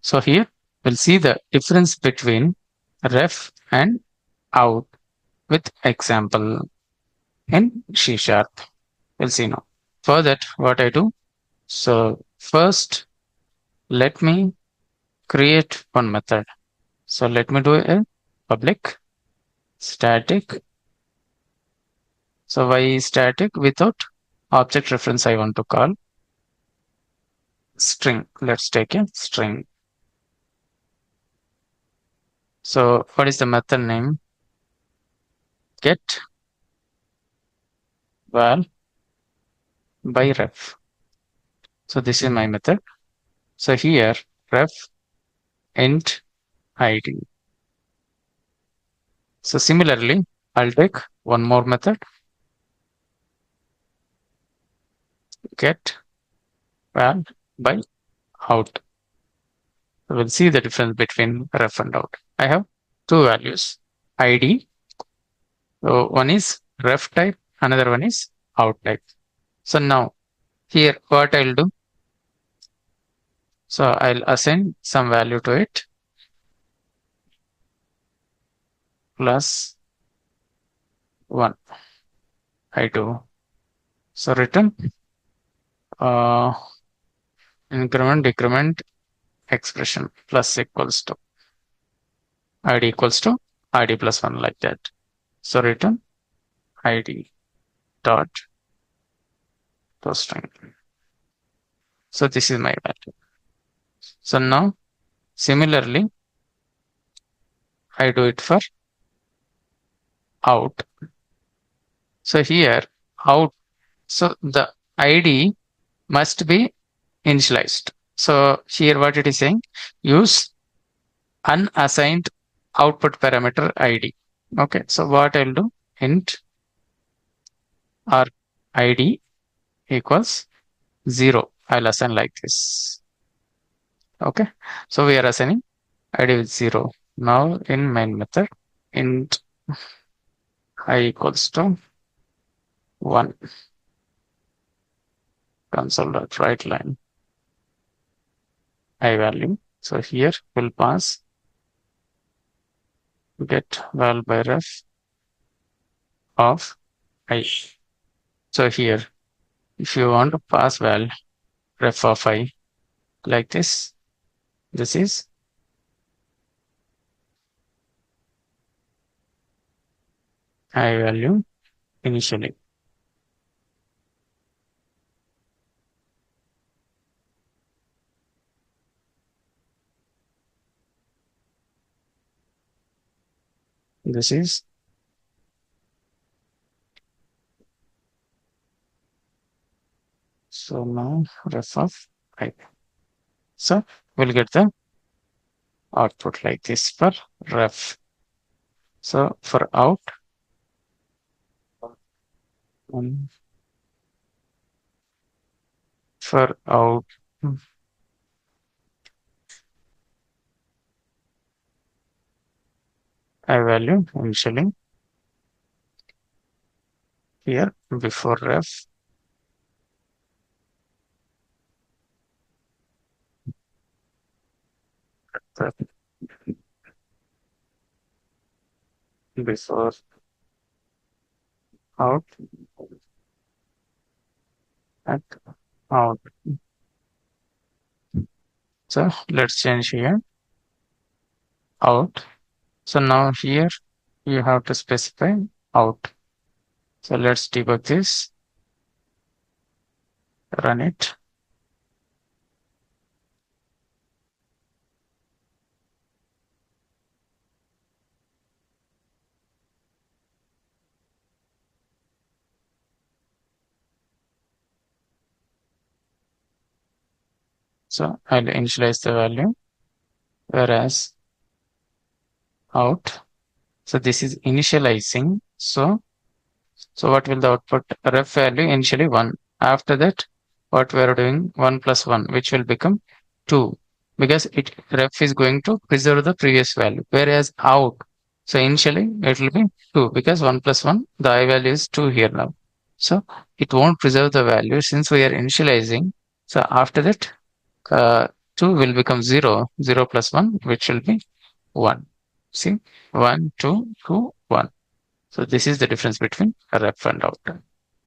So here we'll see the difference between ref and out with example in C#. We'll see now. For that, what I do, so first let me create one method. So let me do a public static. So why static? Without object reference I want to call string. Let's take a string. So what is the method name? Get val by ref. So this is my method. So here ref int id. So similarly, I'll take one more method, get val by out. So we'll see the difference between ref and out. I have two values, id. So one is ref type, another one is out type. So now here what I'll do, so I'll assign some value to it plus 1. I do. So return increment decrement expression plus equals to id equals to id plus 1 like that. So return id dot to string. So this is my value. So now similarly I do it for out. So here out, so the id must be initialized. So here what it is saying, use unassigned output parameter id. Okay, so what I'll do, int or id equals 0. I'll assign like this. Okay, so we are assigning id with 0. Now in main method, int I equals to 1. Console.write line I value. So here we'll pass get val by ref of I. So here, if you want to pass val ref of I like this is I value initially. This is so now ref of I. So we'll get the output like this for ref. So for out, for out, I value initially here before ref before out at out. So let's change here out. So now here you have to specify out. So let's debug this, run it. So I'll initialize the value, whereas out. So this is initializing. So what will the output ref value initially 1. After that, what we are doing 1 plus 1, which will become 2, because it ref is going to preserve the previous value, whereas out. So initially it will be 2 because 1 plus 1, the I value is 2 here now. So it won't preserve the value since we are initializing. So after that, 2 will become 0, 0 plus 1, which will be 1. See, 1, 2, 2, 1. So this is the difference between ref and out.